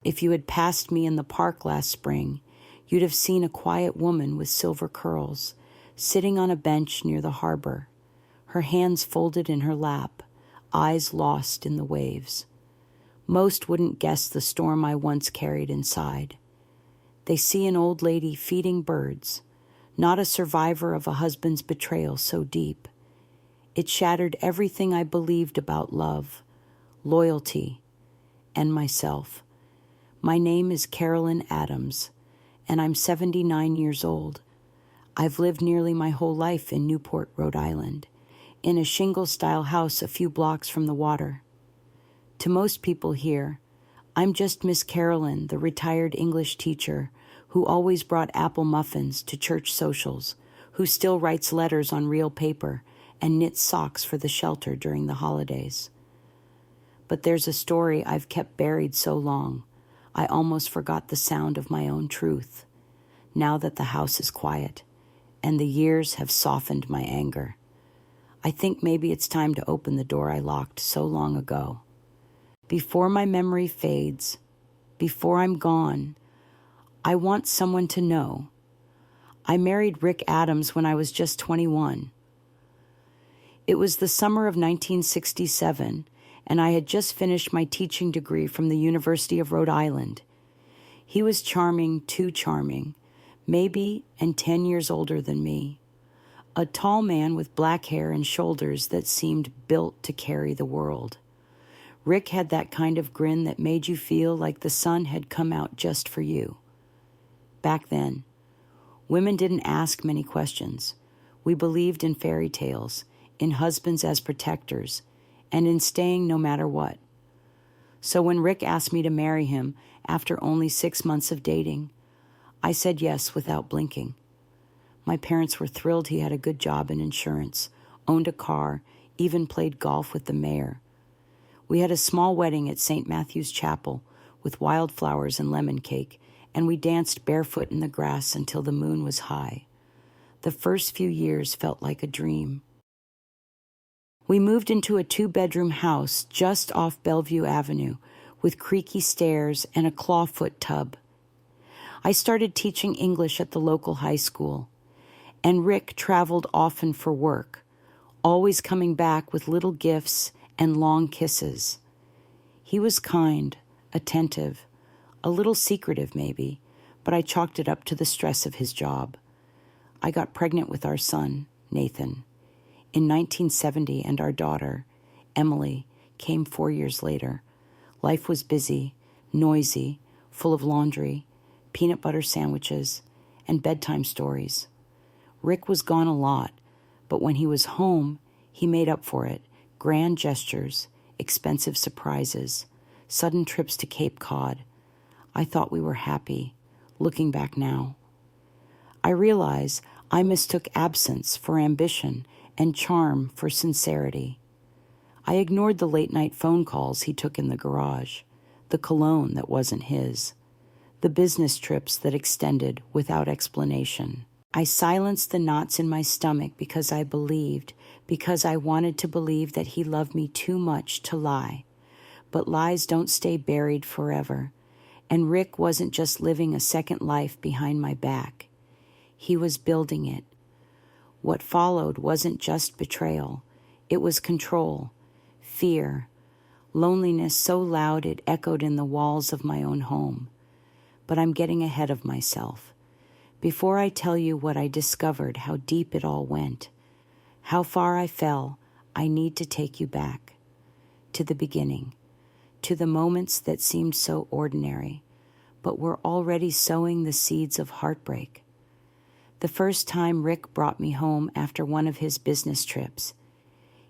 If you had passed me in the park last spring, you'd have seen a quiet woman with silver curls, sitting on a bench near the harbor, her hands folded in her lap, eyes lost in the waves. Most wouldn't guess the storm I once carried inside. They see an old lady feeding birds, not a survivor of a husband's betrayal so deep. It shattered everything I believed about love, loyalty, and myself. My name is Carolyn Adams, and I'm 79 years old. I've lived nearly my whole life in Newport, Rhode Island, in a shingle-style house a few blocks from the water. To most people here, I'm just Miss Carolyn, the retired English teacher who always brought apple muffins to church socials, who still writes letters on real paper and knits socks for the shelter during the holidays. But there's a story I've kept buried so long, I almost forgot the sound of my own truth, now that the house is quiet, and the years have softened my anger. I think maybe it's time to open the door I locked so long ago. Before my memory fades, before I'm gone, I want someone to know. I married Rick Adams when I was just 21. It was the summer of 1967, and I had just finished my teaching degree from the University of Rhode Island. He was charming, too charming, maybe 10 years older than me. A tall man with black hair and shoulders that seemed built to carry the world. Rick had that kind of grin that made you feel like the sun had come out just for you. Back then, women didn't ask many questions. We believed in fairy tales, in husbands as protectors, and in staying no matter what. So when Rick asked me to marry him after only 6 months of dating, I said yes without blinking. My parents were thrilled he had a good job in insurance, owned a car, even played golf with the mayor. We had a small wedding at St. Matthew's Chapel with wildflowers and lemon cake, and we danced barefoot in the grass until the moon was high. The first few years felt like a dream. We moved into a 2-bedroom house just off Bellevue Avenue with creaky stairs and a clawfoot tub. I started teaching English at the local high school, and Rick traveled often for work, always coming back with little gifts and long kisses. He was kind, attentive, a little secretive maybe, but I chalked it up to the stress of his job. I got pregnant with our son, Nathan, in 1970, and our daughter, Emily, came 4 years later. Life was busy, noisy, full of laundry, peanut butter sandwiches, and bedtime stories. Rick was gone a lot, but when he was home, he made up for it. Grand gestures, expensive surprises, sudden trips to Cape Cod. I thought we were happy, looking back now. I realize I mistook absence for ambition and charm for sincerity. I ignored the late-night phone calls he took in the garage, the cologne that wasn't his, the business trips that extended without explanation. I silenced the knots in my stomach because I wanted to believe that he loved me too much to lie. But lies don't stay buried forever, and Rick wasn't just living a second life behind my back. He was building it. What followed wasn't just betrayal. It was control, fear, loneliness so loud it echoed in the walls of my own home. But I'm getting ahead of myself. Before I tell you what I discovered, how deep it all went, how far I fell, I need to take you back to the beginning, to the moments that seemed so ordinary, but were already sowing the seeds of heartbreak. The first time Rick brought me home after one of his business trips,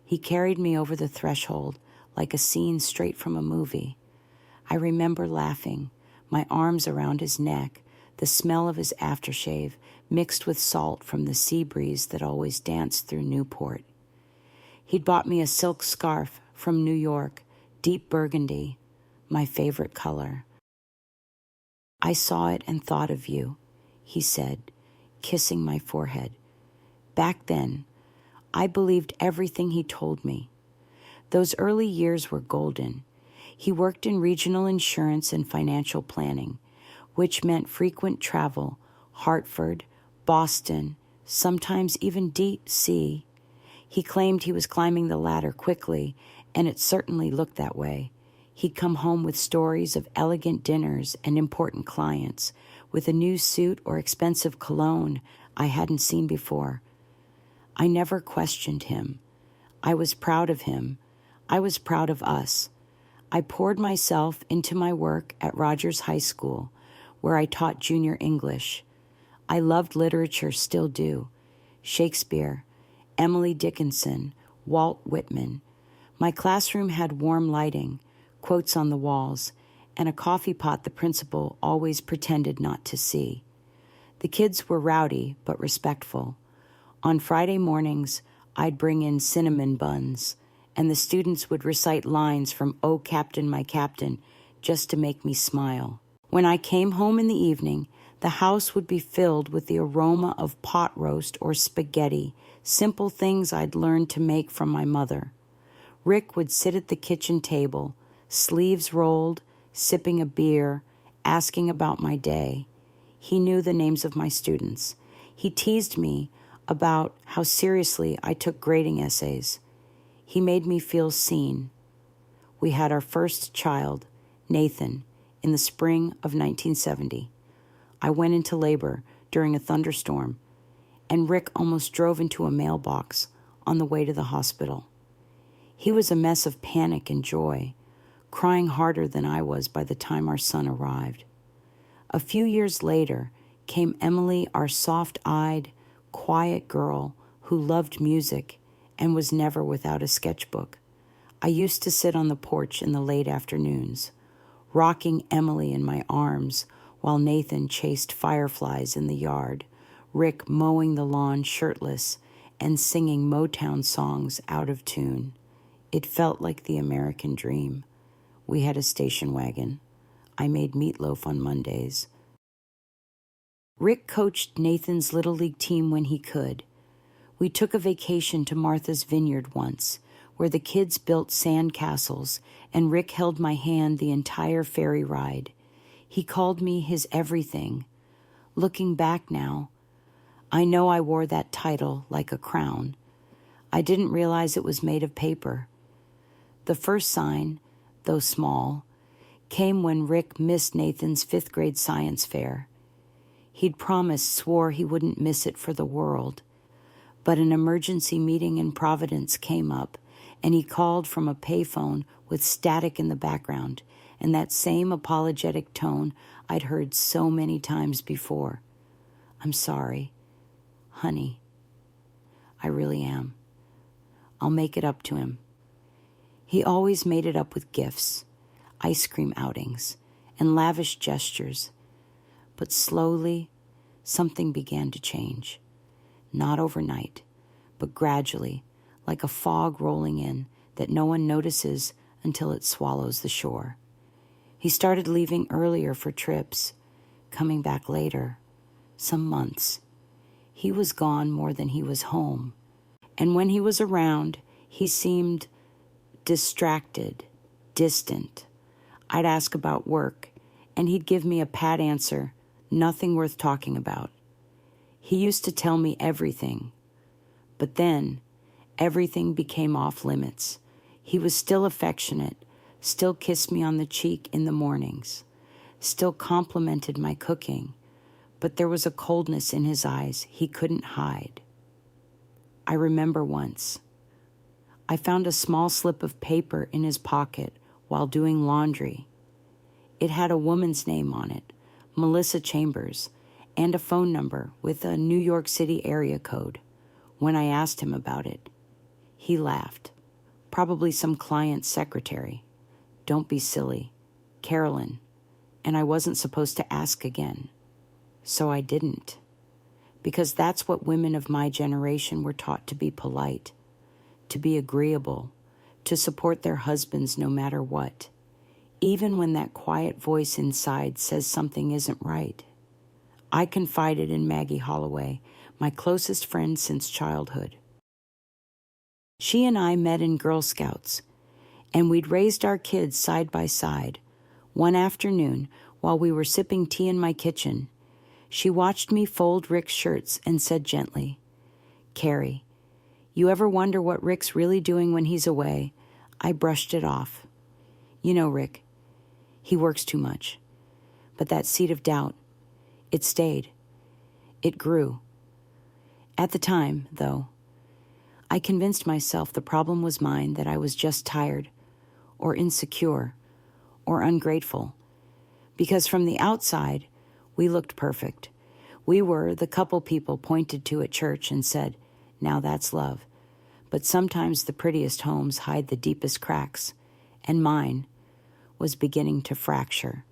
he carried me over the threshold like a scene straight from a movie. I remember laughing, my arms around his neck, the smell of his aftershave mixed with salt from the sea breeze that always danced through Newport. He'd bought me a silk scarf from New York, deep burgundy, my favorite color. I saw it and thought of you, he said, kissing my forehead. Back then, I believed everything he told me. Those early years were golden. He worked in regional insurance and financial planning, which meant frequent travel, Hartford, Boston, sometimes even deep sea. He claimed he was climbing the ladder quickly, and it certainly looked that way. He'd come home with stories of elegant dinners and important clients, with a new suit or expensive cologne I hadn't seen before. I never questioned him. I was proud of him. I was proud of us. I poured myself into my work at Rogers High School, where I taught junior English. I loved literature, still do. Shakespeare, Emily Dickinson, Walt Whitman. My classroom had warm lighting, quotes on the walls, and a coffee pot the principal always pretended not to see. The kids were rowdy but respectful. On Friday mornings, I'd bring in cinnamon buns, and the students would recite lines from "Oh, Captain, My Captain," just to make me smile. When I came home in the evening, the house would be filled with the aroma of pot roast or spaghetti, simple things I'd learned to make from my mother. Rick would sit at the kitchen table, sleeves rolled, sipping a beer, asking about my day. He knew the names of my students. He teased me about how seriously I took grading essays. He made me feel seen. We had our first child, Nathan, in the spring of 1970. I went into labor during a thunderstorm, and Rick almost drove into a mailbox on the way to the hospital. He was a mess of panic and joy, crying harder than I was by the time our son arrived. A few years later came Emily, our soft-eyed, quiet girl who loved music and was never without a sketchbook. I used to sit on the porch in the late afternoons, rocking Emily in my arms while Nathan chased fireflies in the yard, Rick mowing the lawn shirtless and singing Motown songs out of tune. It felt like the American dream. We had a station wagon. I made meatloaf on Mondays. Rick coached Nathan's Little League team when he could. We took a vacation to Martha's Vineyard once, where the kids built sand castles, and Rick held my hand the entire ferry ride. He called me his everything. Looking back now, I know I wore that title like a crown. I didn't realize it was made of paper. The first sign, though small, came when Rick missed Nathan's 5th grade science fair. He'd promised, swore he wouldn't miss it for the world. But an emergency meeting in Providence came up, and he called from a payphone with static in the background, and that same apologetic tone I'd heard so many times before. "I'm sorry. Honey. I really am. I'll make it up to him." He always made it up with gifts, ice cream outings, and lavish gestures. But slowly, something began to change. Not overnight, but gradually, like a fog rolling in that no one notices until it swallows the shore. He started leaving earlier for trips, coming back later, some months. He was gone more than he was home. And when he was around, he seemed distracted, distant. I'd ask about work, and he'd give me a pat answer, nothing worth talking about. He used to tell me everything, but then everything became off limits. He was still affectionate, still kissed me on the cheek in the mornings, still complimented my cooking, but there was a coldness in his eyes he couldn't hide. I remember once, I found a small slip of paper in his pocket while doing laundry. It had a woman's name on it, Melissa Chambers, and a phone number with a New York City area code. When I asked him about it, he laughed. Probably some client's secretary. "Don't be silly. Carolyn." And I wasn't supposed to ask again. So I didn't. Because that's what women of my generation were taught to be polite, to be agreeable, to support their husbands no matter what, even when that quiet voice inside says something isn't right. I confided in Maggie Holloway, my closest friend since childhood. She and I met in Girl Scouts, And we'd raised our kids side by side. One afternoon, while we were sipping tea in my kitchen, she watched me fold Rick's shirts and said gently, "Carrie, you ever wonder what Rick's really doing when he's away?" I brushed it off. "You know, Rick, he works too much." But that seed of doubt, it stayed. It grew. At the time, though, I convinced myself the problem was mine, that I was just tired, or insecure, or ungrateful. Because from the outside, we looked perfect. We were the couple people pointed to at church and said, "Now that's love." But sometimes the prettiest homes hide the deepest cracks, and mine was beginning to fracture.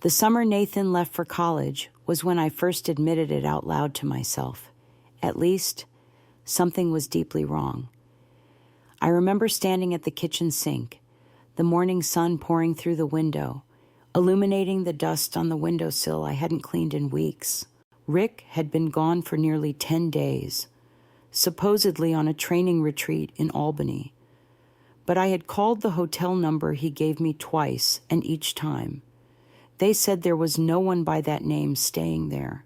The summer Nathan left for college was when I first admitted it out loud to myself. At least, something was deeply wrong. I remember standing at the kitchen sink, the morning sun pouring through the window, illuminating the dust on the windowsill I hadn't cleaned in weeks. Rick had been gone for nearly 10 days, supposedly on a training retreat in Albany. But I had called the hotel number he gave me twice, and each time, they said there was no one by that name staying there.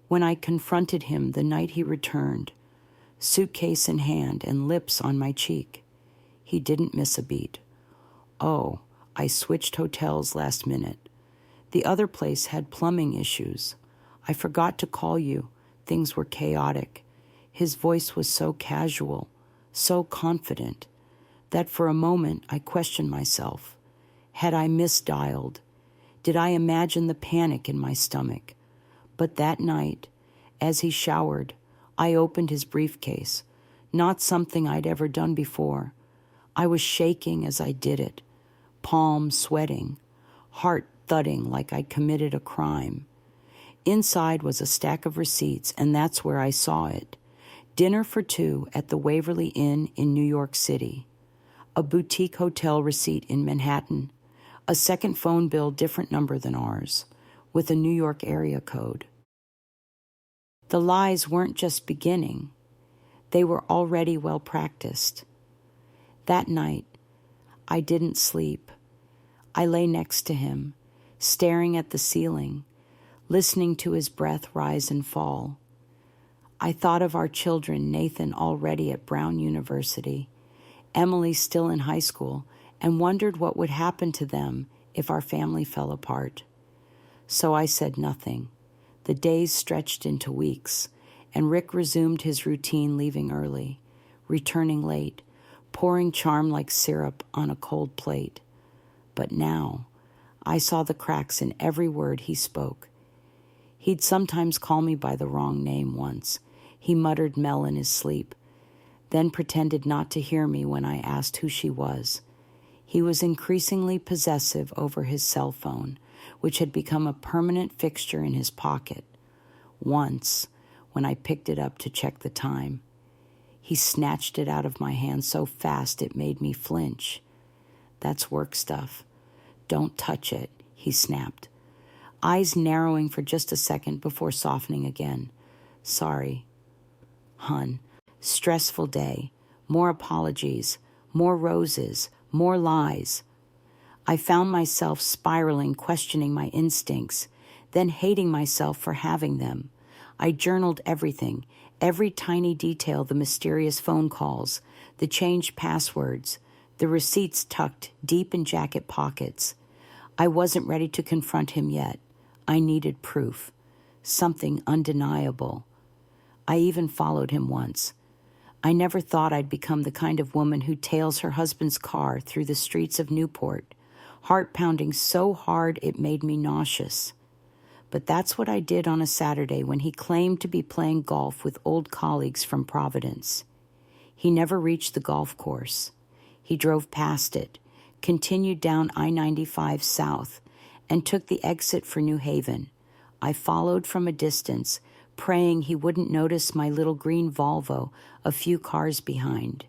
When I confronted him the night he returned, suitcase in hand and lips on my cheek, he didn't miss a beat. "Oh, I switched hotels last minute. The other place had plumbing issues. I forgot to call you. Things were chaotic." His voice was so casual, so confident, that for a moment I questioned myself. Had I misdialed? Did I imagine the panic in my stomach? But that night, as he showered, I opened his briefcase, not something I'd ever done before. I was shaking as I did it, palms sweating, heart thudding like I'd committed a crime. Inside was a stack of receipts, and that's where I saw it. Dinner for two at the Waverly Inn in New York City, a boutique hotel receipt in Manhattan, a second phone bill different number than ours, with a New York area code. The lies weren't just beginning. They were already well practiced. That night, I didn't sleep. I lay next to him, staring at the ceiling, listening to his breath rise and fall. I thought of our children, Nathan already at Brown University, Emily still in high school, and wondered what would happen to them if our family fell apart. So I said nothing. The days stretched into weeks, and Rick resumed his routine, leaving early, returning late, pouring charm like syrup on a cold plate. But now, I saw the cracks in every word he spoke. He'd sometimes call me by the wrong name once. He muttered Mel in his sleep, then pretended not to hear me when I asked who she was. He was increasingly possessive over his cell phone, which had become a permanent fixture in his pocket. Once, when I picked it up to check the time, he snatched it out of my hand so fast it made me flinch. "That's work stuff. Don't touch it," he snapped, eyes narrowing for just a second before softening again. "Sorry, hun. Stressful day. More apologies. More roses. More lies." I found myself spiraling, questioning my instincts, then hating myself for having them. I journaled everything, every tiny detail, the mysterious phone calls, the changed passwords, the receipts tucked deep in jacket pockets. I wasn't ready to confront him yet. I needed proof, something undeniable. I even followed him once. I never thought I'd become the kind of woman who tails her husband's car through the streets of Newport, heart pounding so hard it made me nauseous. But that's what I did on a Saturday when he claimed to be playing golf with old colleagues from Providence. He never reached the golf course. He drove past it, continued down I-95 south, and took the exit for New Haven. I followed from a distance, praying he wouldn't notice my little green Volvo a few cars behind.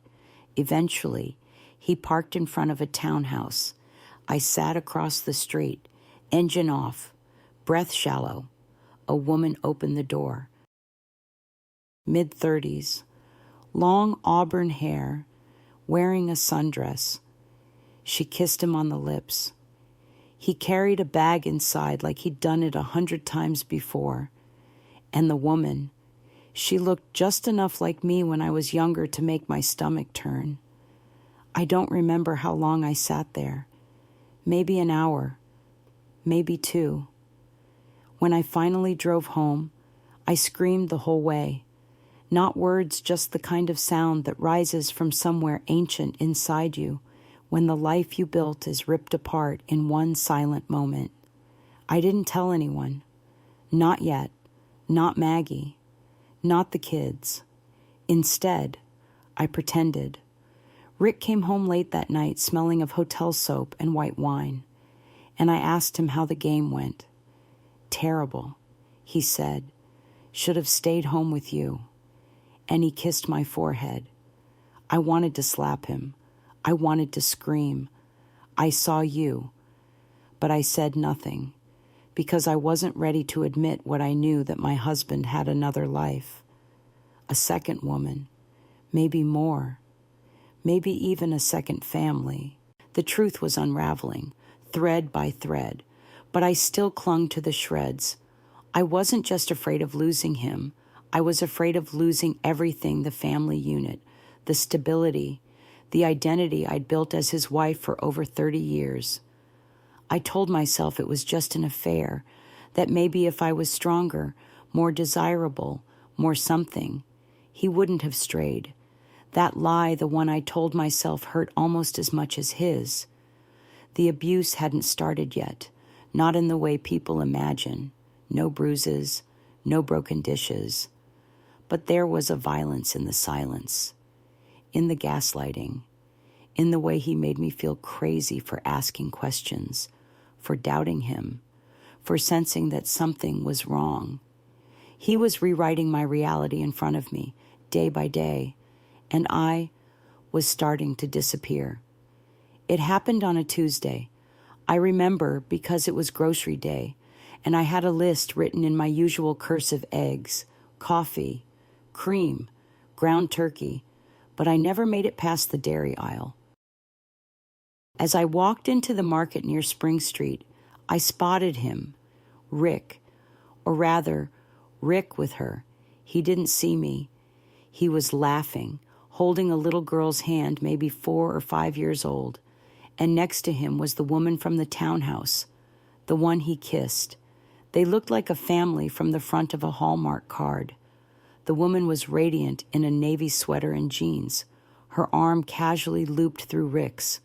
Eventually, he parked in front of a townhouse. I sat across the street, engine off, breath shallow. A woman opened the door. Mid-30s, long auburn hair, wearing a sundress, She kissed him on the lips. He carried a bag inside like he'd done it 100 times before. And the woman, she looked just enough like me when I was younger to make my stomach turn. I don't remember how long I sat there. Maybe an hour, maybe 2. When I finally drove home, I screamed the whole way. Not words, just the kind of sound that rises from somewhere ancient inside you when the life you built is ripped apart in one silent moment. I didn't tell anyone. Not yet. Not Maggie. Not the kids. Instead, I pretended. Rick came home late that night smelling of hotel soap and white wine, and I asked him how the game went. Terrible, he said. Should have stayed home with you. And he kissed my forehead. I wanted to slap him. I wanted to scream. I saw you. But I said nothing, because I wasn't ready to admit what I knew, that my husband had another life. A second woman. Maybe more. Maybe even a second family. The truth was unraveling, thread by thread, but I still clung to the shreds. I wasn't just afraid of losing him. I was afraid of losing everything: the family unit, the stability, the identity I'd built as his wife for over 30 years. I told myself it was just an affair, that maybe if I was stronger, more desirable, more something, he wouldn't have strayed. That lie, the one I told myself, hurt almost as much as his. The abuse hadn't started yet, not in the way people imagine. No bruises, no broken dishes. But there was a violence in the silence, in the gaslighting, in the way he made me feel crazy for asking questions, for doubting him, for sensing that something was wrong. He was rewriting my reality in front of me, day by day, and I was starting to disappear. It happened on a Tuesday. I remember because it was grocery day, and I had a list written in my usual cursive: eggs, coffee, cream, ground turkey, but I never made it past the dairy aisle. As I walked into the market near Spring Street, I spotted him, Rick, or rather, Rick with her. He didn't see me. He was laughing, holding a little girl's hand, maybe 4 or 5 years old, and next to him was the woman from the townhouse, the one he kissed. They looked like a family from the front of a Hallmark card. The woman was radiant in a navy sweater and jeans, her arm casually looped through Rick's.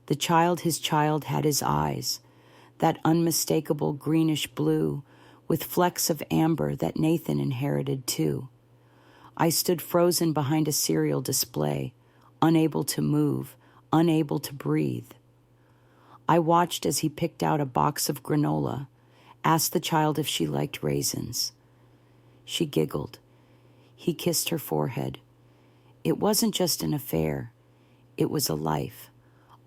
His child, had his eyes, that unmistakable greenish blue with flecks of amber that Nathan inherited too. I stood frozen behind a cereal display, unable to move, unable to breathe. I watched as he picked out a box of granola, asked the child if she liked raisins. She giggled. He kissed her forehead. It wasn't just an affair. It was a life,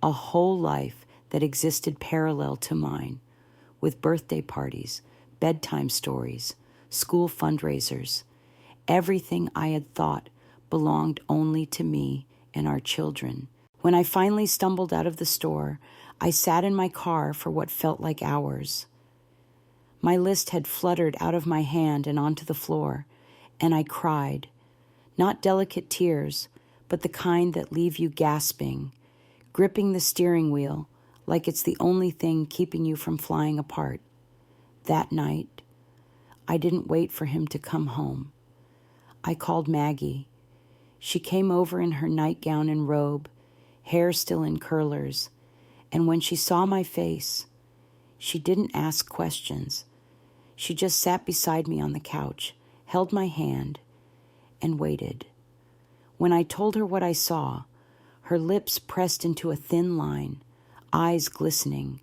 a whole life that existed parallel to mine, with birthday parties, bedtime stories, school fundraisers. Everything I had thought belonged only to me and our children. When I finally stumbled out of the store, I sat in my car for what felt like hours. My list had fluttered out of my hand and onto the floor, and I cried. Not delicate tears, but the kind that leave you gasping, gripping the steering wheel like it's the only thing keeping you from flying apart. That night, I didn't wait for him to come home. I called Maggie. She came over in her nightgown and robe, hair still in curlers, and when she saw my face, she didn't ask questions. She just sat beside me on the couch, held my hand, and waited. When I told her what I saw, her lips pressed into a thin line, eyes glistening.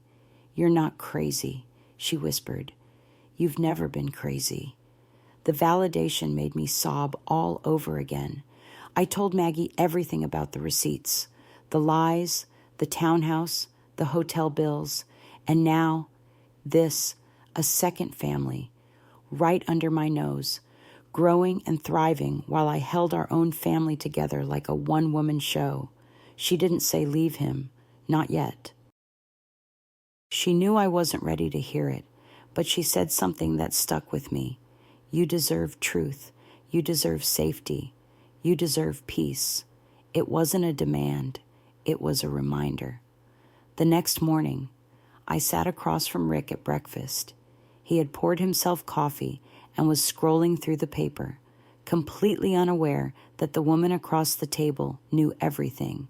"You're not crazy," she whispered. "You've never been crazy." The validation made me sob all over again. I told Maggie everything about the receipts, the lies, the townhouse, the hotel bills, and now this, a second family, right under my nose, growing and thriving while I held our own family together like a one-woman show. She didn't say leave him. Not yet. She knew I wasn't ready to hear it, but she said something that stuck with me. You deserve truth. You deserve safety. You deserve peace. It wasn't a demand. It was a reminder. The next morning, I sat across from Rick at breakfast. He had poured himself coffee and was scrolling through the paper, completely unaware that the woman across the table knew everything.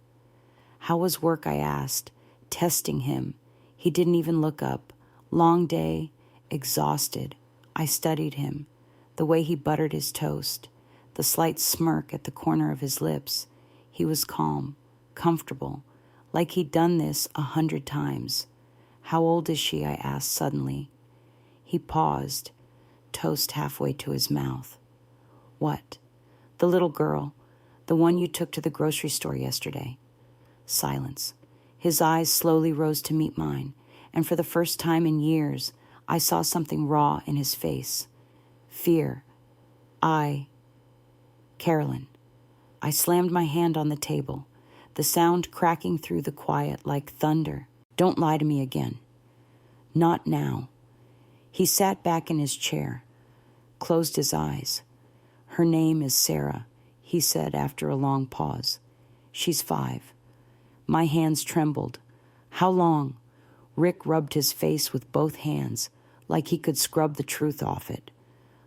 How was work, I asked, testing him. He didn't even look up. Long day, exhausted. I studied him, the way he buttered his toast, the slight smirk at the corner of his lips. He was calm, comfortable, like he'd done this 100 times. How old is she? I asked suddenly. He paused, toast halfway to his mouth. What? The little girl, the one you took to the grocery store yesterday. Silence. His eyes slowly rose to meet mine, and for the first time in years, I saw something raw in his face. Fear. Carolyn. I slammed my hand on the table, the sound cracking through the quiet like thunder. Don't lie to me again. Not now. He sat back in his chair, closed his eyes. Her name is Sarah, he said after a long pause. She's 5. My hands trembled. How long? Rick rubbed his face with both hands, like he could scrub the truth off it.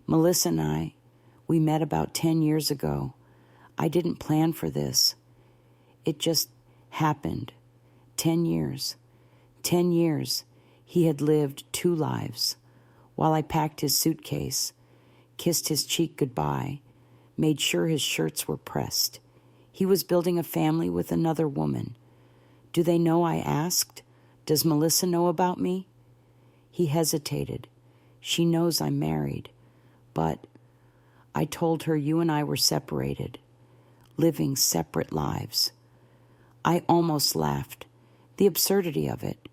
Melissa and we met about 10 years ago. I didn't plan for this. It just happened. 10 years. 10 years. He had lived 2 lives. While I packed his suitcase, kissed his cheek goodbye, made sure his shirts were pressed. He was building a family with another woman. Do they know? I asked. Does Melissa know about me? He hesitated. She knows I'm married, but I told her you and I were separated, living separate lives. I almost laughed. The absurdity of it.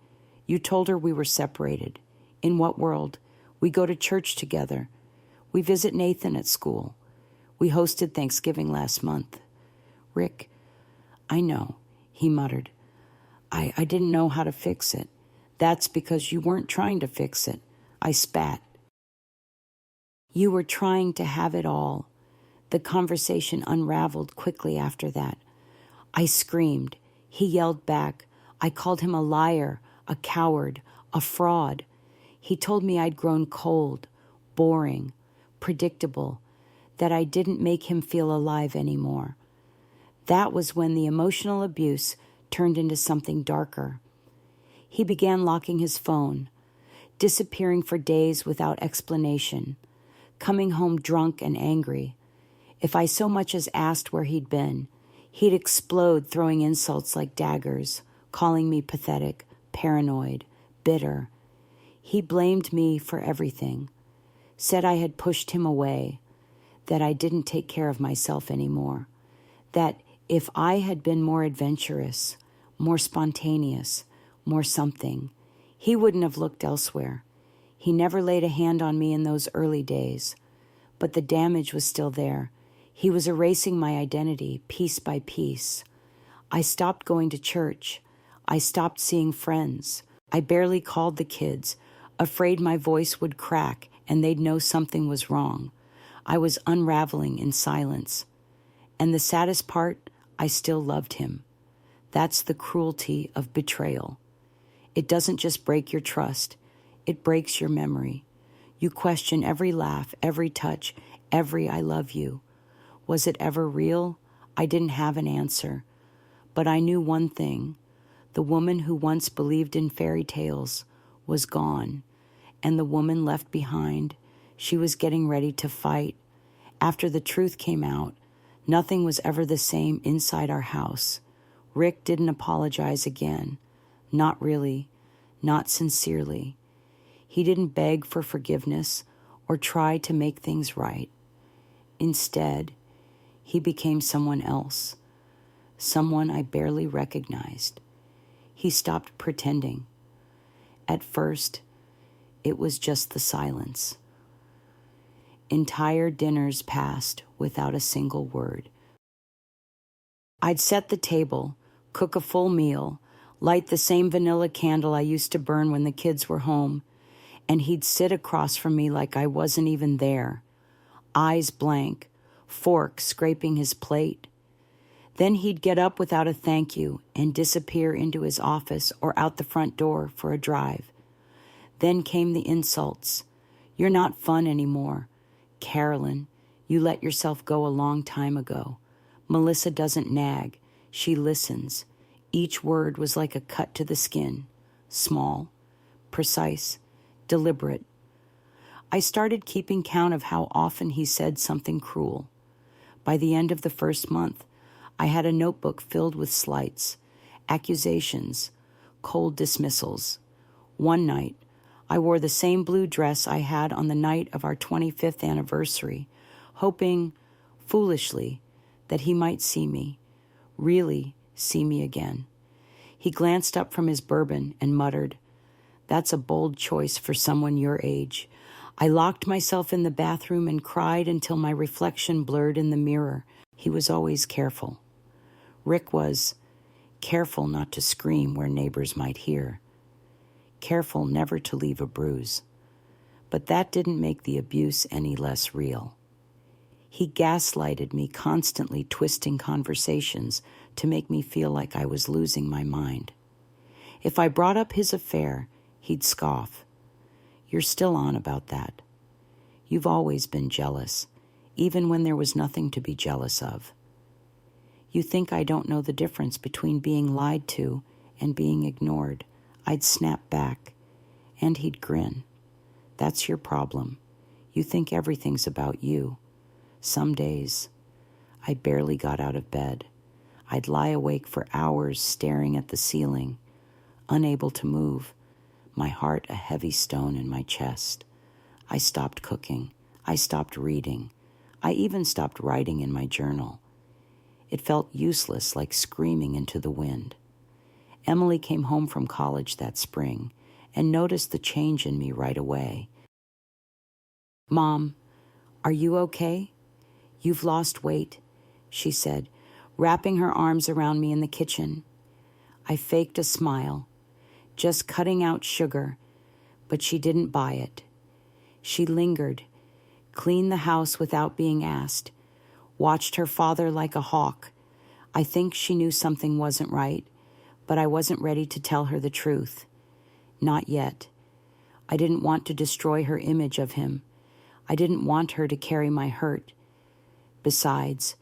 You told her we were separated. In what world? We go to church together. We visit Nathan at school. We hosted Thanksgiving last month. Rick, I know, he muttered. I didn't know how to fix it. That's because you weren't trying to fix it. I spat. You were trying to have it all. The conversation unraveled quickly after that. I screamed. He yelled back. I called him a liar, a coward, a fraud. He told me I'd grown cold, boring, predictable, that I didn't make him feel alive anymore. That was when the emotional abuse turned into something darker. He began locking his phone, disappearing for days without explanation, coming home drunk and angry. If I so much as asked where he'd been, he'd explode, throwing insults like daggers, calling me pathetic, paranoid, bitter. He blamed me for everything, said I had pushed him away, that I didn't take care of myself anymore, that if I had been more adventurous, more spontaneous, more something, he wouldn't have looked elsewhere. He never laid a hand on me in those early days, but the damage was still there. He was erasing my identity piece by piece. I stopped going to church. I stopped seeing friends. I barely called the kids, afraid my voice would crack and they'd know something was wrong. I was unraveling in silence. And the saddest part, I still loved him. That's the cruelty of betrayal. It doesn't just break your trust, it breaks your memory. You question every laugh, every touch, every I love you. Was it ever real? I didn't have an answer. But I knew one thing. The woman who once believed in fairy tales was gone. And the woman left behind, she was getting ready to fight. After the truth came out, nothing was ever the same inside our house. Rick didn't apologize again. Not really. Not sincerely. He didn't beg for forgiveness or try to make things right. Instead, he became someone else, someone I barely recognized. He stopped pretending. At first, it was just the silence. Entire dinners passed without a single word. I'd set the table, cook a full meal, light the same vanilla candle I used to burn when the kids were home, and he'd sit across from me like I wasn't even there, eyes blank, fork scraping his plate. Then he'd get up without a thank you and disappear into his office or out the front door for a drive. Then came the insults. You're not fun anymore. Carolyn, you let yourself go a long time ago. Melissa doesn't nag. She listens. Each word was like a cut to the skin. Small, precise, deliberate. I started keeping count of how often he said something cruel. By the end of the first month, I had a notebook filled with slights, accusations, cold dismissals. One night, I wore the same blue dress I had on the night of our 25th anniversary, hoping, foolishly, that he might see me, really see me again. He glanced up from his bourbon and muttered, "That's a bold choice for someone your age." I locked myself in the bathroom and cried until my reflection blurred in the mirror. He was always careful. Rick was careful not to scream where neighbors might hear, careful never to leave a bruise. But that didn't make the abuse any less real. He gaslighted me, constantly twisting conversations to make me feel like I was losing my mind. If I brought up his affair, he'd scoff. "You're still on about that. You've always been jealous, even when there was nothing to be jealous of. You think I don't know the difference between being lied to and being ignored." I'd snap back, and he'd grin. "That's your problem. You think everything's about you." Some days, I barely got out of bed. I'd lie awake for hours staring at the ceiling, unable to move, my heart a heavy stone in my chest. I stopped cooking. I stopped reading. I even stopped writing in my journal. It felt useless, like screaming into the wind. Emily came home from college that spring and noticed the change in me right away. "Mom, are you okay? You've lost weight," she said, wrapping her arms around me in the kitchen. I faked a smile, just cutting out sugar, but she didn't buy it. She lingered, cleaned the house without being asked, watched her father like a hawk. I think she knew something wasn't right, but I wasn't ready to tell her the truth. Not yet. I didn't want to destroy her image of him. I didn't want her to carry my hurt. Besides,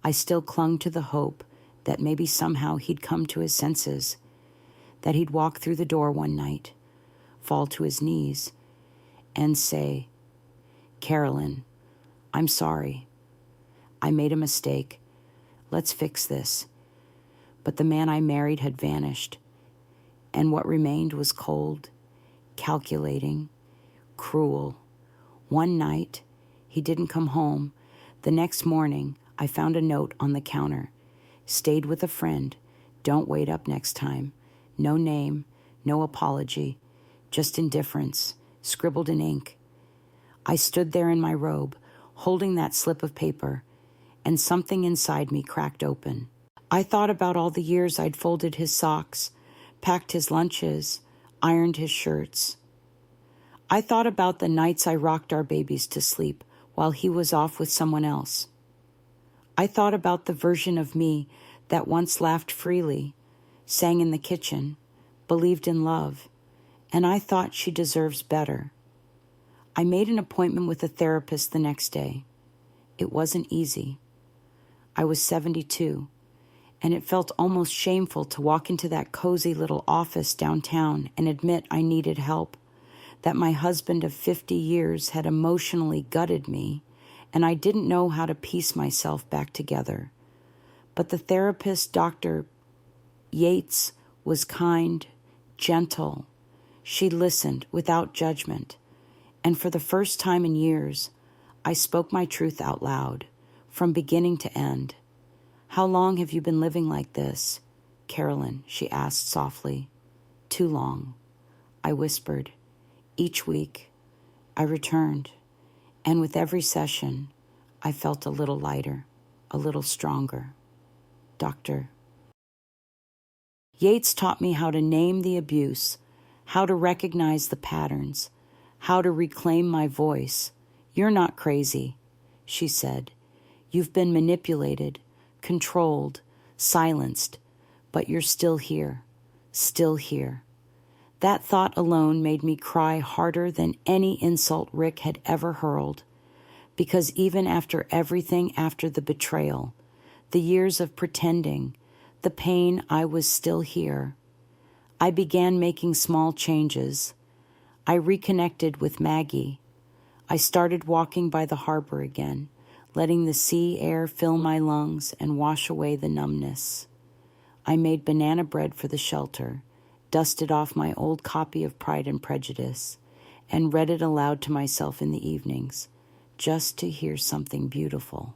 I still clung to the hope that maybe somehow he'd come to his senses, that he'd walk through the door one night, fall to his knees, and say, "Carolyn, I'm sorry. I made a mistake. Let's fix this." But the man I married had vanished, and what remained was cold, calculating, cruel. One night, he didn't come home. The next morning, I found a note on the counter. "Stayed with a friend. Don't wait up next time." No name, no apology, just indifference, scribbled in ink. I stood there in my robe, holding that slip of paper, and something inside me cracked open. I thought about all the years I'd folded his socks, packed his lunches, ironed his shirts. I thought about the nights I rocked our babies to sleep while he was off with someone else. I thought about the version of me that once laughed freely, sang in the kitchen, believed in love, and I thought she deserves better. I made an appointment with a therapist the next day. It wasn't easy. I was 72. And it felt almost shameful to walk into that cozy little office downtown and admit I needed help, that my husband of 50 years had emotionally gutted me, and I didn't know how to piece myself back together. But the therapist, Dr. Yates, was kind, gentle. She listened without judgment, and for the first time in years, I spoke my truth out loud, from beginning to end. "How long have you been living like this, Carolyn?" she asked softly. "Too long," I whispered. Each week, I returned, and with every session, I felt a little lighter, a little stronger. "Doctor." Yates taught me how to name the abuse, how to recognize the patterns, how to reclaim my voice. You're not crazy, she said. You've been manipulated, controlled, silenced, but you're still here, still here. That thought alone made me cry harder than any insult Rick had ever hurled, because even after everything, after the betrayal, the years of pretending, the pain, I was still here. I began making small changes. I reconnected with Maggie. I started walking by the harbor again, letting the sea air fill my lungs and wash away the numbness. I made banana bread for the shelter, dusted off my old copy of Pride and Prejudice, and read it aloud to myself in the evenings, just to hear something beautiful.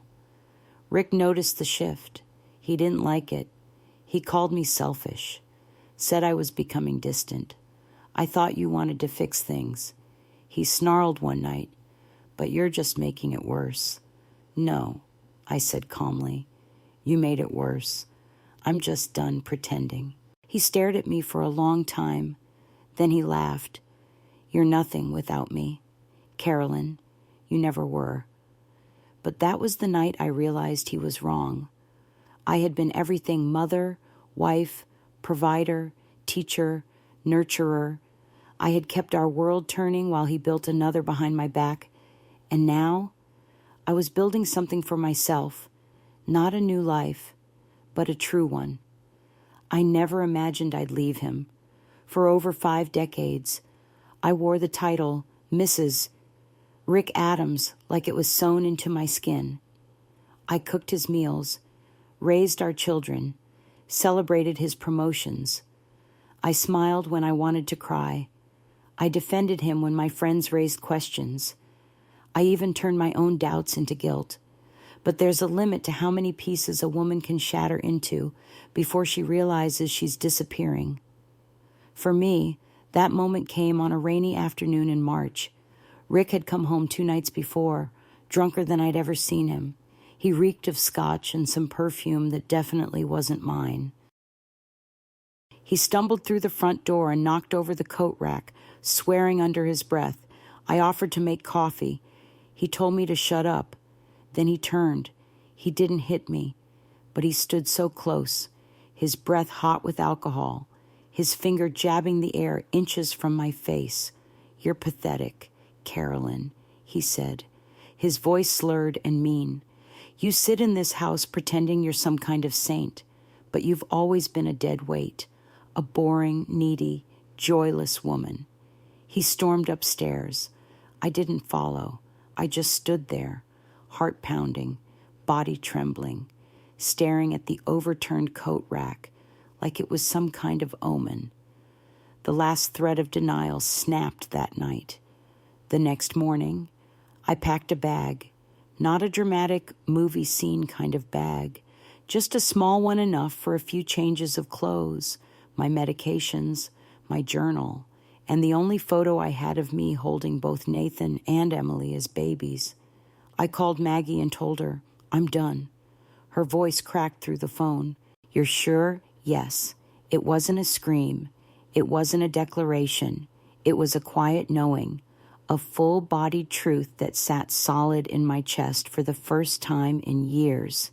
Rick noticed the shift. He didn't like it. He called me selfish, said I was becoming distant. I thought you wanted to fix things. He snarled one night, but you're just making it worse. No, I said calmly. You made it worse. I'm just done pretending. He stared at me for a long time. Then he laughed. You're nothing without me. Carolyn, you never were. But that was the night I realized he was wrong. I had been everything: mother, wife, provider, teacher, nurturer. I had kept our world turning while he built another behind my back. And now, I was building something for myself, not a new life, but a true one. I never imagined I'd leave him. For over 5 decades, I wore the title Mrs. Rick Adams like it was sewn into my skin. I cooked his meals, raised our children, celebrated his promotions. I smiled when I wanted to cry. I defended him when my friends raised questions. I even turned my own doubts into guilt. But there's a limit to how many pieces a woman can shatter into before she realizes she's disappearing. For me, that moment came on a rainy afternoon in March. Rick had come home 2 nights before, drunker than I'd ever seen him. He reeked of scotch and some perfume that definitely wasn't mine. He stumbled through the front door and knocked over the coat rack, swearing under his breath. I offered to make coffee. He told me to shut up. Then he turned. He didn't hit me, but he stood so close, his breath hot with alcohol, his finger jabbing the air inches from my face. You're pathetic, Carolyn, he said, his voice slurred and mean. You sit in this house pretending you're some kind of saint, but you've always been a dead weight, a boring, needy, joyless woman. He stormed upstairs. I didn't follow. I just stood there, heart pounding, body trembling, staring at the overturned coat rack like it was some kind of omen. The last thread of denial snapped that night. The next morning, I packed a bag, not a dramatic movie scene kind of bag, just a small one enough for a few changes of clothes, my medications, my journal, and the only photo I had of me holding both Nathan and Emily as babies. I called Maggie and told her, I'm done. Her voice cracked through the phone. You're sure? Yes. It wasn't a scream. It wasn't a declaration. It was a quiet knowing, a full-bodied truth that sat solid in my chest for the first time in years.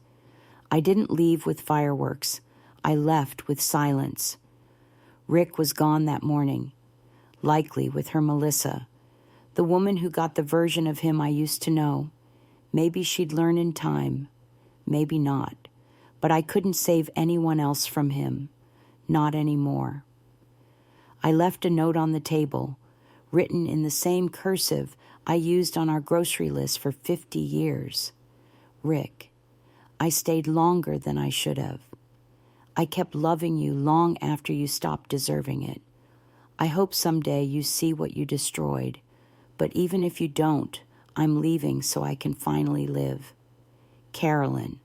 I didn't leave with fireworks. I left with silence. Rick was gone that morning, likely with her Melissa, the woman who got the version of him I used to know. Maybe she'd learn in time, maybe not, but I couldn't save anyone else from him, not anymore. I left a note on the table, written in the same cursive I used on our grocery list for 50 years. Rick, I stayed longer than I should have. I kept loving you long after you stopped deserving it. I hope someday you see what you destroyed, but even if you don't, I'm leaving so I can finally live. Carolyn.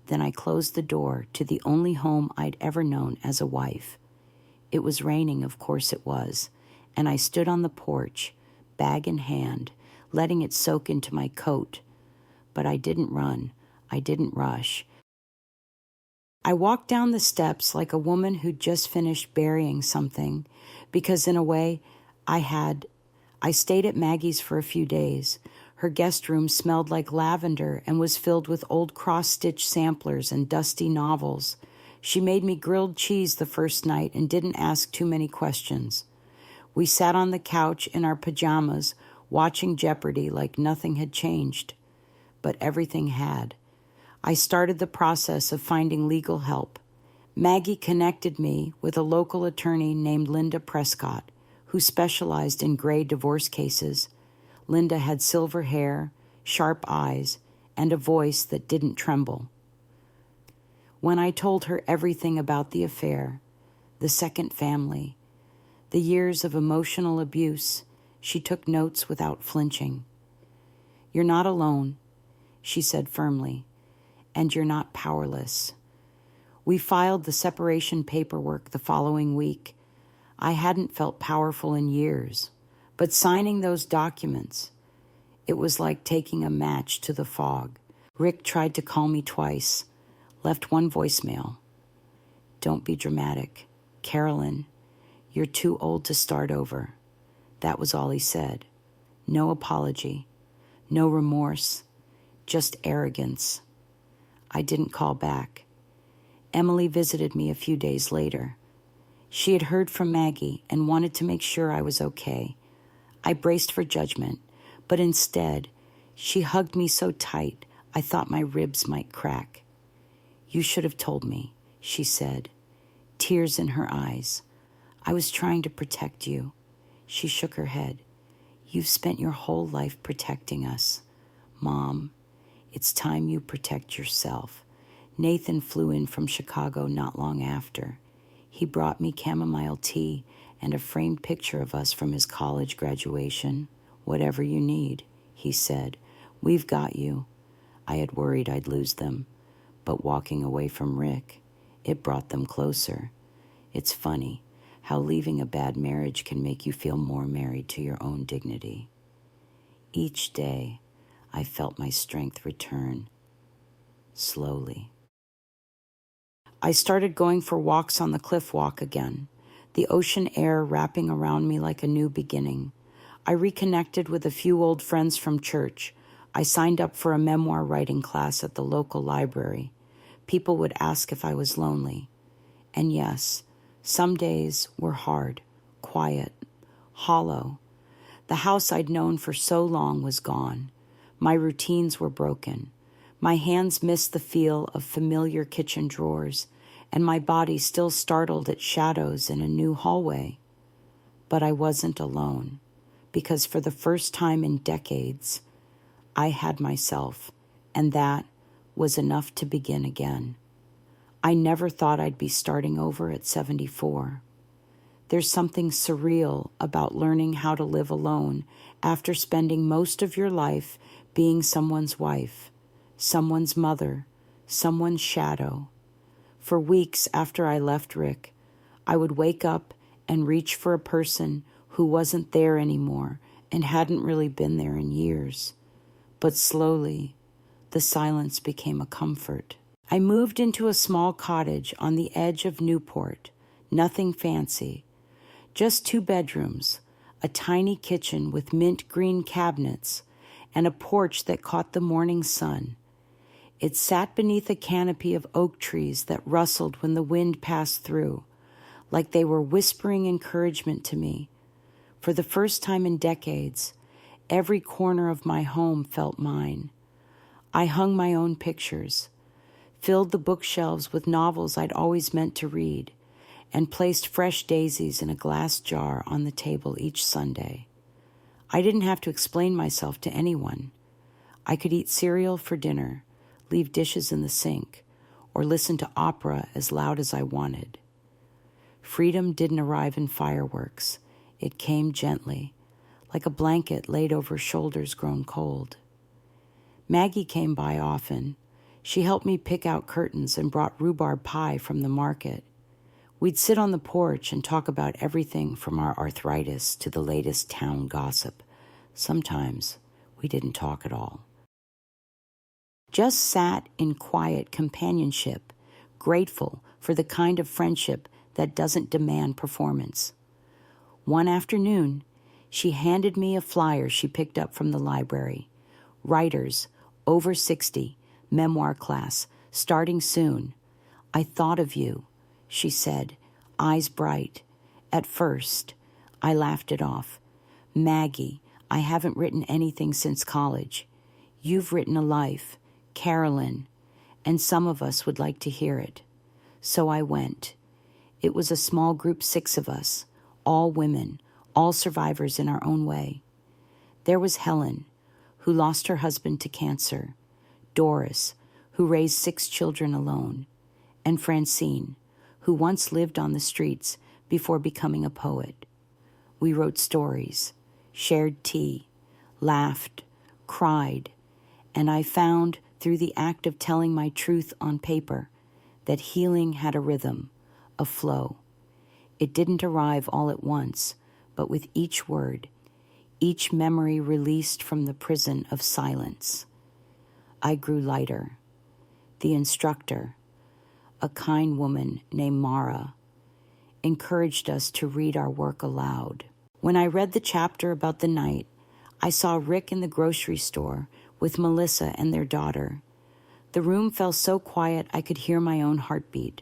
Then I closed the door to the only home I'd ever known as a wife. It was raining, of course it was, and I stood on the porch, bag in hand, letting it soak into my coat. But I didn't run. I didn't rush. I walked down the steps like a woman who'd just finished burying something, because in a way, I stayed at Maggie's for a few days. Her guest room smelled like lavender and was filled with old cross-stitch samplers and dusty novels. She made me grilled cheese the first night and didn't ask too many questions. We sat on the couch in our pajamas, watching Jeopardy like nothing had changed. But everything had. I started the process of finding legal help. Maggie connected me with a local attorney named Linda Prescott, who specialized in gray divorce cases. Linda had silver hair, sharp eyes, and a voice that didn't tremble. When I told her everything about the affair, the second family, the years of emotional abuse, she took notes without flinching. "You're not alone," she said firmly, "and you're not powerless." We filed the separation paperwork the following week. I hadn't felt powerful in years, but signing those documents, it was like taking a match to the fog. Rick tried to call me twice, left one voicemail. "Don't be dramatic. Carolyn, you're too old to start over." That was all he said. No apology, no remorse, just arrogance. I didn't call back. Emily visited me a few days later. She had heard from Maggie and wanted to make sure I was okay. I braced for judgment, but instead, she hugged me so tight I thought my ribs might crack. "You should have told me," she said, tears in her eyes. "I was trying to protect you." She shook her head. "You've spent your whole life protecting us. Mom, it's time you protect yourself." Nathan flew in from Chicago not long after. He brought me chamomile tea and a framed picture of us from his college graduation. "Whatever you need," he said. "We've got you." I had worried I'd lose them, but walking away from Rick, it brought them closer. It's funny how leaving a bad marriage can make you feel more married to your own dignity. Each day, I felt my strength return, slowly. I started going for walks on the cliff walk again, the ocean air wrapping around me like a new beginning. I reconnected with a few old friends from church. I signed up for a memoir writing class at the local library. People would ask if I was lonely. And yes, some days were hard, quiet, hollow. The house I'd known for so long was gone. My routines were broken. My hands missed the feel of familiar kitchen drawers, and my body still startled at shadows in a new hallway. But I wasn't alone, because for the first time in decades, I had myself, and that was enough to begin again. I never thought I'd be starting over at 74. There's something surreal about learning how to live alone after spending most of your life being someone's wife, someone's mother, someone's shadow. For weeks after I left Rick, I would wake up and reach for a person who wasn't there anymore and hadn't really been there in years. But slowly, the silence became a comfort. I moved into a small cottage on the edge of Newport, nothing fancy, just 2 bedrooms, a tiny kitchen with mint green cabinets, and a porch that caught the morning sun. It sat beneath a canopy of oak trees that rustled when the wind passed through, like they were whispering encouragement to me. For the first time in decades, every corner of my home felt mine. I hung my own pictures, filled the bookshelves with novels I'd always meant to read, and placed fresh daisies in a glass jar on the table each Sunday. I didn't have to explain myself to anyone. I could eat cereal for dinner, leave dishes in the sink, or listen to opera as loud as I wanted. Freedom didn't arrive in fireworks. It came gently, like a blanket laid over shoulders grown cold. Maggie came by often. She helped me pick out curtains and brought rhubarb pie from the market. We'd sit on the porch and talk about everything from our arthritis to the latest town gossip. Sometimes we didn't talk at all. Just sat in quiet companionship, grateful for the kind of friendship that doesn't demand performance. One afternoon, she handed me a flyer she picked up from the library. Writers, over 60, memoir class, starting soon. I thought of you, she said, eyes bright. At first, I laughed it off. Maggie, I haven't written anything since college. You've written a life, Carolyn, and some of us would like to hear it. So I went. It was a small group, 6 of us, all women, all survivors in our own way. There was Helen, who lost her husband to cancer, Doris, who raised 6 children alone, and Francine, who once lived on the streets before becoming a poet. We wrote stories, shared tea, laughed, cried, and I found through the act of telling my truth on paper that healing had a rhythm, a flow. It didn't arrive all at once, but with each word, each memory released from the prison of silence. I grew lighter. The instructor, a kind woman named Mara, encouraged us to read our work aloud. When I read the chapter about the night, I saw Rick in the grocery store with Melissa and their daughter. The room felt so quiet I could hear my own heartbeat.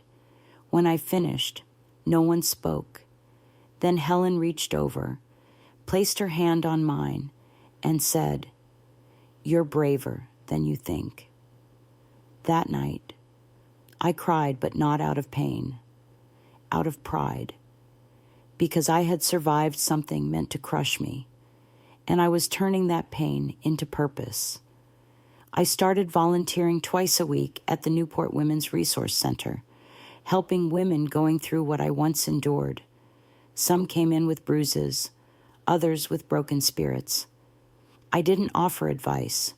When I finished, no one spoke. Then Helen reached over, placed her hand on mine, and said, "You're braver than you think." That night, I cried, but not out of pain, out of pride, because I had survived something meant to crush me, and I was turning that pain into purpose. I started volunteering twice a week at the Newport Women's Resource Center, helping women going through what I once endured. Some came in with bruises, others with broken spirits. I didn't offer advice,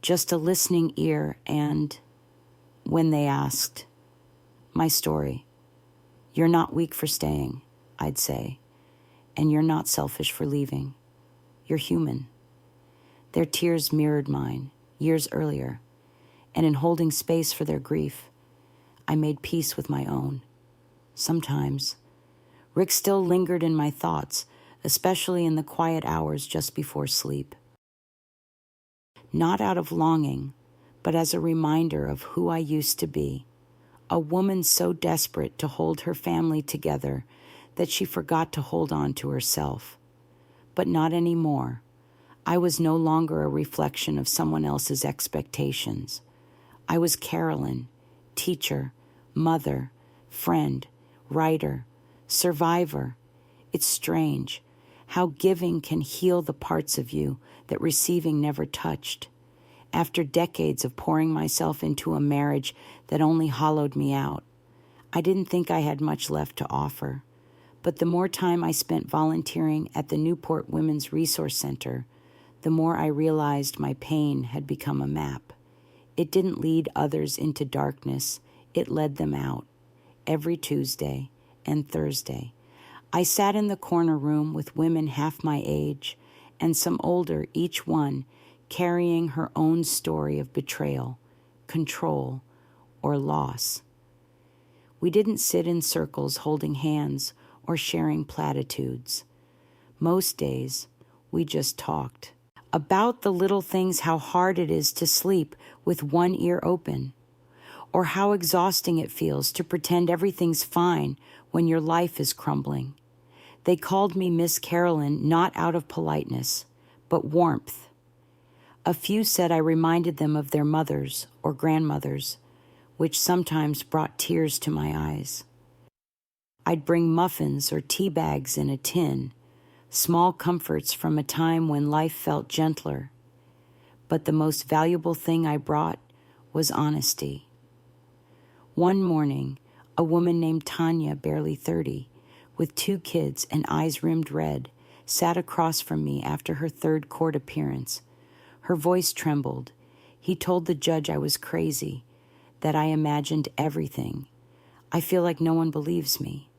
just a listening ear and, when they asked, my story. You're not weak for staying, I'd say, and you're not selfish for leaving. You're human. Their tears mirrored mine years earlier, and in holding space for their grief, I made peace with my own. Sometimes, Rick still lingered in my thoughts, especially in the quiet hours just before sleep. Not out of longing, but as a reminder of who I used to be, a woman so desperate to hold her family together that she forgot to hold on to herself. But not anymore. I was no longer a reflection of someone else's expectations. I was Carolyn, teacher, mother, friend, writer, survivor. It's strange how giving can heal the parts of you that receiving never touched. After decades of pouring myself into a marriage that only hollowed me out, I didn't think I had much left to offer. But the more time I spent volunteering at the Newport Women's Resource Center, the more I realized my pain had become a map. It didn't lead others into darkness, it led them out. Every Tuesday and Thursday, I sat in the corner room with women half my age and some older, each one carrying her own story of betrayal, control, or loss. We didn't sit in circles holding hands or sharing platitudes. Most days, we just talked about the little things, how hard it is to sleep with one ear open, or how exhausting it feels to pretend everything's fine when your life is crumbling. They called me Miss Carolyn not out of politeness, but warmth. A few said I reminded them of their mothers or grandmothers, which sometimes brought tears to my eyes. I'd bring muffins or tea bags in a tin, small comforts from a time when life felt gentler. But the most valuable thing I brought was honesty. One morning, a woman named Tanya, barely 30, with 2 kids and eyes rimmed red, sat across from me after her 3rd court appearance. Her voice trembled. He told the judge I was crazy, that I imagined everything. I feel like no one believes me.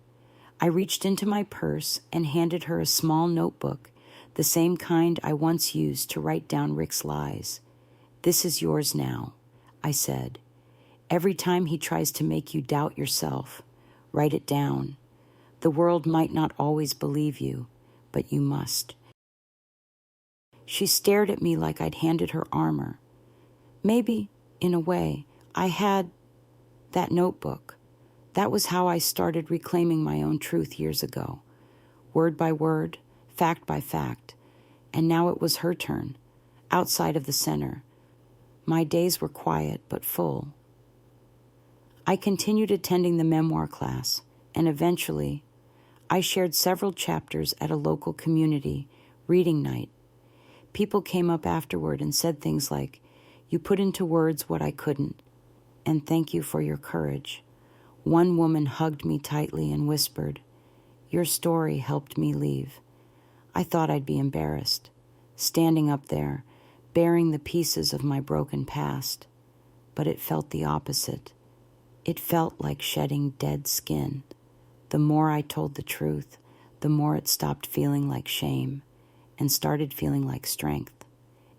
I reached into my purse and handed her a small notebook, the same kind I once used to write down Rick's lies. "This is yours now," I said. Every time he tries to make you doubt yourself, write it down. The world might not always believe you, but you must. She stared at me like I'd handed her armor. Maybe, in a way, I had that notebook. That was how I started reclaiming my own truth years ago. Word by word, fact by fact. And now it was her turn, outside of the center. My days were quiet but full. I continued attending the memoir class, and eventually, I shared several chapters at a local community reading night. People came up afterward and said things like, "You put into words what I couldn't, and thank you for your courage." One woman hugged me tightly and whispered, "Your story helped me leave." I thought I'd be embarrassed, standing up there, bearing the pieces of my broken past. But it felt the opposite. It felt like shedding dead skin. The more I told the truth, the more it stopped feeling like shame and started feeling like strength.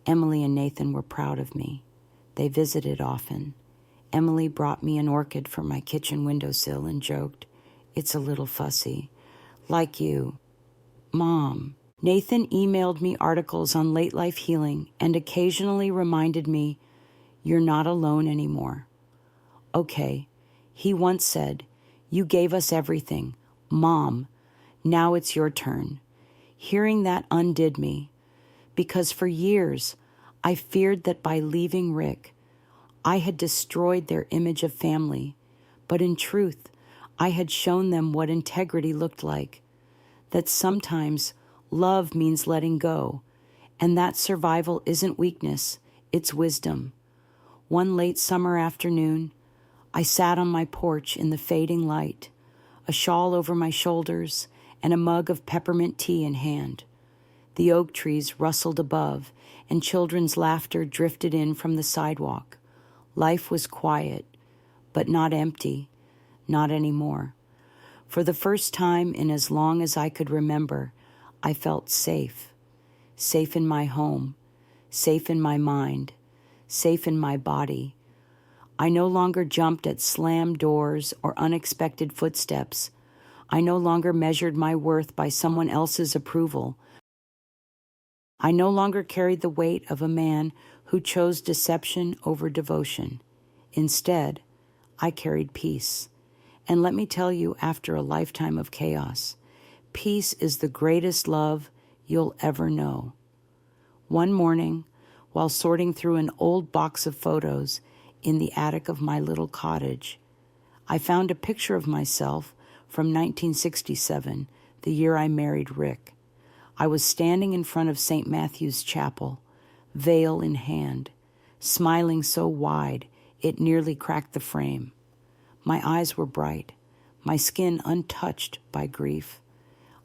Emily and Nathan were proud of me. They visited often. Emily brought me an orchid from my kitchen windowsill and joked, "It's a little fussy. Like you." Mom. Nathan emailed me articles on late life healing and occasionally reminded me, "You're not alone anymore." Okay, he once said, "You gave us everything. Mom, now it's your turn." Hearing that undid me, because for years I feared that by leaving Rick, I had destroyed their image of family, but in truth, I had shown them what integrity looked like, that sometimes love means letting go, and that survival isn't weakness, it's wisdom. One late summer afternoon, I sat on my porch in the fading light, a shawl over my shoulders and a mug of peppermint tea in hand. The oak trees rustled above, and children's laughter drifted in from the sidewalk. Life was quiet, but not empty, not anymore. For the first time in as long as I could remember, I felt safe. Safe in my home, safe in my mind, safe in my body. I no longer jumped at slammed doors or unexpected footsteps. I no longer measured my worth by someone else's approval. I no longer carried the weight of a man who chose deception over devotion. Instead, I carried peace. And let me tell you, after a lifetime of chaos, peace is the greatest love you'll ever know. One morning, while sorting through an old box of photos in the attic of my little cottage, I found a picture of myself from 1967, the year I married Rick. I was standing in front of St. Matthew's Chapel, veil in hand, smiling so wide it nearly cracked the frame. My eyes were bright, my skin untouched by grief.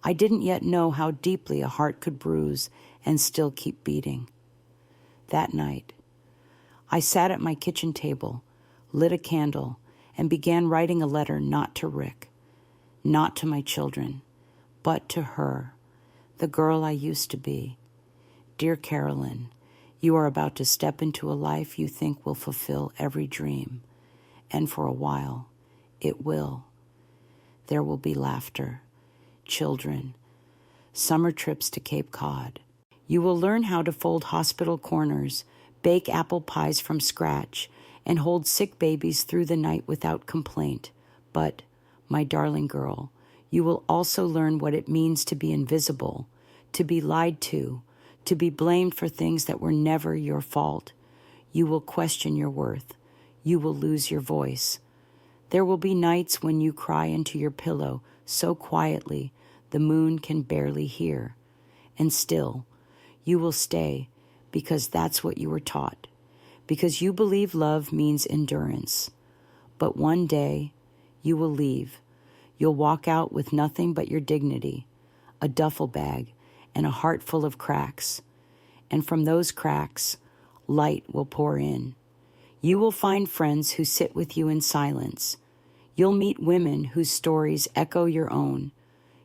I didn't yet know how deeply a heart could bruise and still keep beating. That night, I sat at my kitchen table, lit a candle, and began writing a letter not to Rick, not to my children, but to her, the girl I used to be. Dear Carolyn, you are about to step into a life you think will fulfill every dream, and for a while, it will. There will be laughter, children, summer trips to Cape Cod. You will learn how to fold hospital corners, bake apple pies from scratch, and hold sick babies through the night without complaint. But, my darling girl, you will also learn what it means to be invisible, to be lied to be blamed for things that were never your fault. You will question your worth. You will lose your voice. There will be nights when you cry into your pillow so quietly the moon can barely hear. And still, you will stay because that's what you were taught, because you believe love means endurance. But one day, you will leave. You'll walk out with nothing but your dignity, a duffel bag, and a heart full of cracks. And from those cracks, light will pour in. You will find friends who sit with you in silence. You'll meet women whose stories echo your own.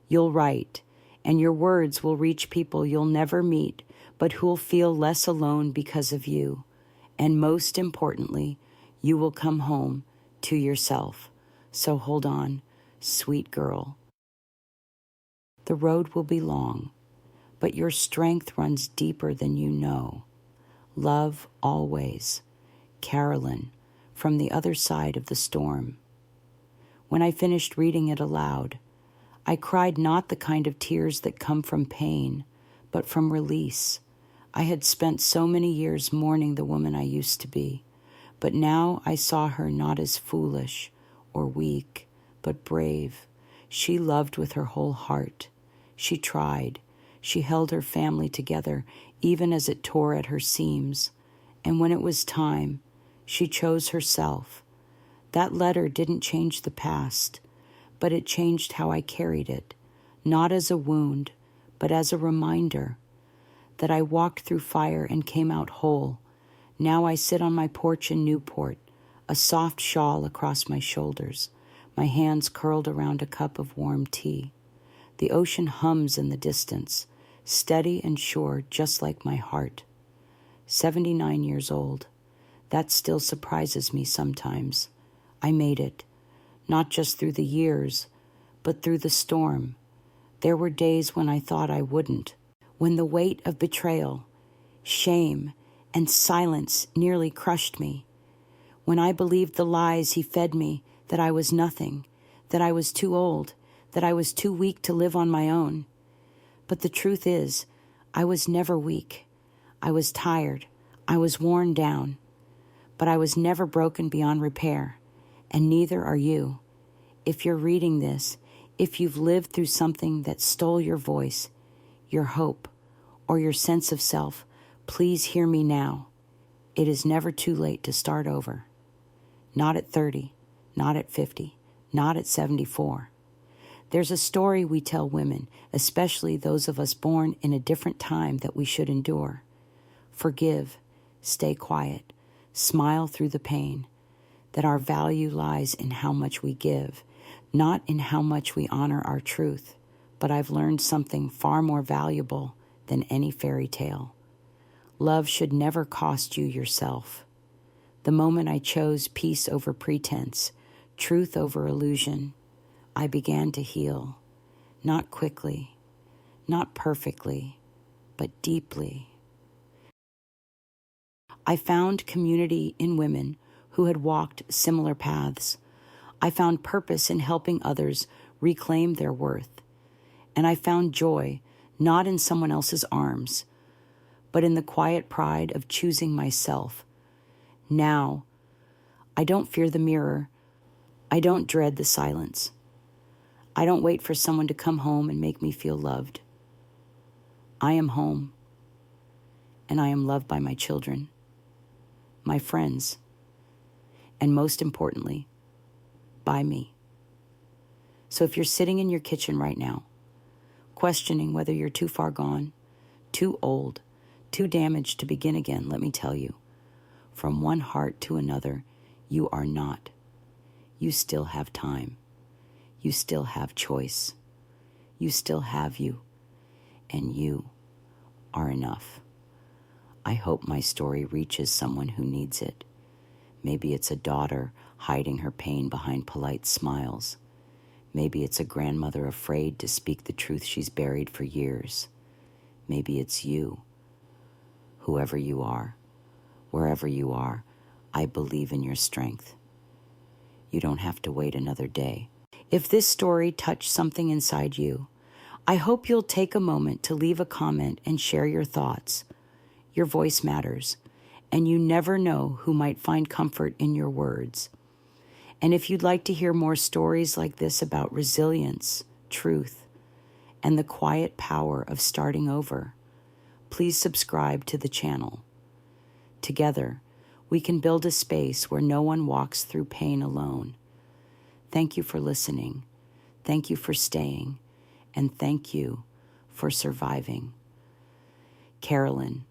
You'll write, and your words will reach people you'll never meet, but who'll feel less alone because of you. And most importantly, you will come home to yourself. So hold on, sweet girl. The road will be long, but your strength runs deeper than you know. Love always. Carolyn, from the other side of the storm. When I finished reading it aloud, I cried not the kind of tears that come from pain, but from release. I had spent so many years mourning the woman I used to be, but now I saw her not as foolish or weak, but brave. She loved with her whole heart. She tried. She held her family together, even as it tore at her seams. And when it was time, she chose herself. That letter didn't change the past, but it changed how I carried it, not as a wound, but as a reminder that I walked through fire and came out whole. Now I sit on my porch in Newport, a soft shawl across my shoulders, my hands curled around a cup of warm tea. The ocean hums in the distance, steady and sure, just like my heart. 79 years old. That still surprises me sometimes. I made it, not just through the years, but through the storm. There were days when I thought I wouldn't, when the weight of betrayal, shame, and silence nearly crushed me, when I believed the lies he fed me, that I was nothing, that I was too old, that I was too weak to live on my own. But the truth is, I was never weak. I was tired. I was worn down. But I was never broken beyond repair, and neither are you. If you're reading this, if you've lived through something that stole your voice, your hope, or your sense of self, please hear me now. It is never too late to start over. Not at 30, not at 50, not at 74. There's a story we tell women, especially those of us born in a different time, that we should endure. Forgive, stay quiet, smile through the pain, that our value lies in how much we give, not in how much we honor our truth. But I've learned something far more valuable than any fairy tale. Love should never cost you yourself. The moment I chose peace over pretense, truth over illusion, I began to heal, not quickly, not perfectly, but deeply. I found community in women who had walked similar paths. I found purpose in helping others reclaim their worth. And I found joy not in someone else's arms, but in the quiet pride of choosing myself. Now, I don't fear the mirror. I don't dread the silence. I don't wait for someone to come home and make me feel loved. I am home, and I am loved by my children, my friends, and most importantly, by me. So if you're sitting in your kitchen right now, questioning whether you're too far gone, too old, too damaged to begin again, let me tell you, from one heart to another, you are not. You still have time. You still have choice. You still have you. And you are enough. I hope my story reaches someone who needs it. Maybe it's a daughter hiding her pain behind polite smiles. Maybe it's a grandmother afraid to speak the truth she's buried for years. Maybe it's you. Whoever you are, wherever you are, I believe in your strength. You don't have to wait another day. If this story touched something inside you, I hope you'll take a moment to leave a comment and share your thoughts. Your voice matters, and you never know who might find comfort in your words. And if you'd like to hear more stories like this about resilience, truth, and the quiet power of starting over, please subscribe to the channel. Together, we can build a space where no one walks through pain alone. Thank you for listening. Thank you for staying. And thank you for surviving. Carolyn,